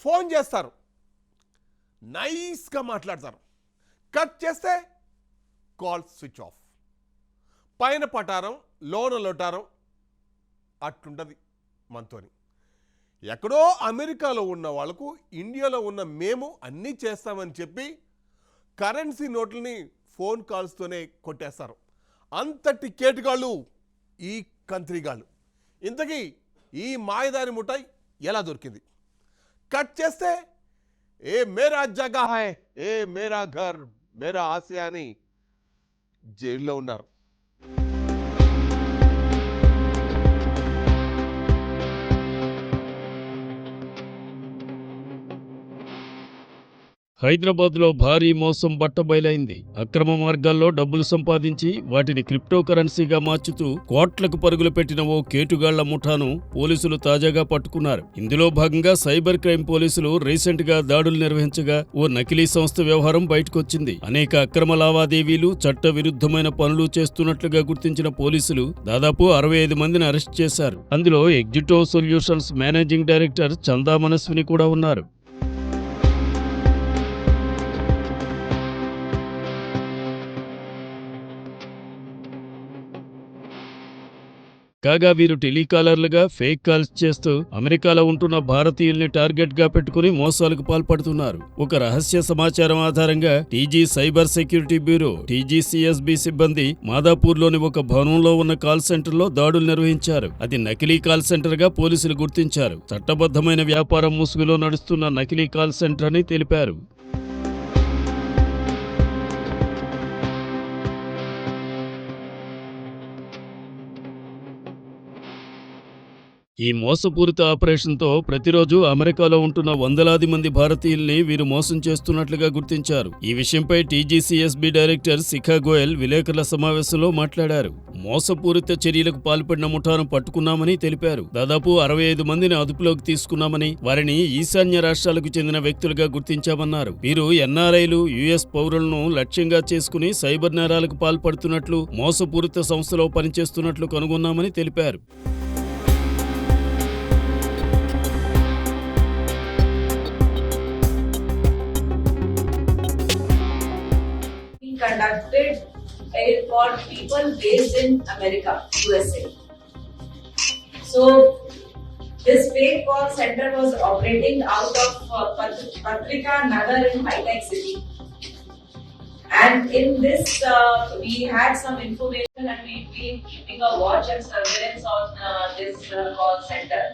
Phone చేస్తారు, నైస్గా మాట్లాడతారు, కట్ చేస్తే కాల్ స్విచ్ ఆఫ్. పైన పటారం లోన లొటారం అట్లుంటుంది మనతోని. ఎక్కడో అమెరికాలో ఉన్న వాళ్ళకు ఇండియాలో ఉన్న మేము అన్నీ చేస్తామని చెప్పి కరెన్సీ నోట్లని ఫోన్ కాల్స్తోనే కొట్టేస్తారు. అంతటి కేటుగాళ్ళు ఈ కంత్రిగాళ్ళు. ఇంతకీ ఈ మాయదారి ముఠాయి ఎలా దొరికింది? కట్ చేస్తే ఏ మేరా జగా హై, ఏ మేరా ఘర్, మేరా ఆసియా అని జైల్లో ఉన్నారు. హైదరాబాద్లో భారీ మోసం బట్టబయలైంది. అక్రమ మార్గాల్లో డబ్బులు సంపాదించి వాటిని క్రిప్టో కరెన్సీగా మార్చుతూ కోట్లకు పరుగులు పెట్టిన ఓ కేటుగాళ్ల ముఠాను పోలీసులు తాజాగా పట్టుకున్నారు. ఇందులో భాగంగా సైబర్ క్రైమ్ పోలీసులు రీసెంట్ గా దాడులు నిర్వహించగా ఓ నకిలీ సంస్థ వ్యవహారం బయటకొచ్చింది. అనేక అక్రమ లావాదేవీలు, చట్ట విరుద్ధమైన పనులు చేస్తున్నట్లుగా గుర్తించిన పోలీసులు దాదాపు 65 మందిని అరెస్ట్ చేశారు. అందులో ఎగ్జిటో సొల్యూషన్స్ మేనేజింగ్ డైరెక్టర్ చందా మనస్విని కూడా ఉన్నారు. కాగా వీరు టెలికాలర్లుగా ఫేక్ కాల్స్ చేస్తూ అమెరికాలో ఉంటున్న భారతీయుల్ని టార్గెట్ గా పెట్టుకుని మోసాలకు పాల్పడుతున్నారు. ఒక రహస్య సమాచారం ఆధారంగా టీజీ సైబర్ సెక్యూరిటీ బ్యూరో టీజీసీఎస్బీ సిబ్బంది మాదాపూర్లోని ఒక భవనంలో ఉన్న కాల్ సెంటర్లో దాడులు నిర్వహించారు. అది నకిలీ కాల్ సెంటర్ గా పోలీసులు గుర్తించారు. చట్టబద్ధమైన వ్యాపారం ముసుగులో నడుస్తున్న నకిలీ కాల్ సెంటర్ అని తెలిపారు. ఈ మోసపూరిత ఆపరేషన్తో ప్రతిరోజు అమెరికాలో ఉంటున్న వందలాది మంది భారతీయుల్ని వీరు మోసం చేస్తున్నట్లుగా గుర్తించారు. ఈ విషయంపై టీజీసీఎస్బీ డైరెక్టర్ శిఖా గోయల్ విలేకరుల సమావేశంలో మాట్లాడారు. మోసపూరిత చర్యలకు పాల్పడిన ముఠాను పట్టుకున్నామని తెలిపారు. దాదాపు 65 మందిని అదుపులోకి తీసుకున్నామని, వారిని ఈశాన్య రాష్ట్రాలకు చెందిన వ్యక్తులుగా గుర్తించామన్నారు. వీరు ఎన్ఆర్ఐలు, యుఎస్ పౌరులను లక్ష్యంగా చేసుకుని సైబర్ నేరాలకు పాల్పడుతున్నట్లు, మోసపూరిత సంస్థలో పనిచేస్తున్నట్లు కనుగొన్నామని తెలిపారు. Conducted for people based in America, USA. So this fake call center was operating out of Patrika Nagar in High-Tech City. And in this, we had some information and we've been keeping a watch and surveillance on this call center.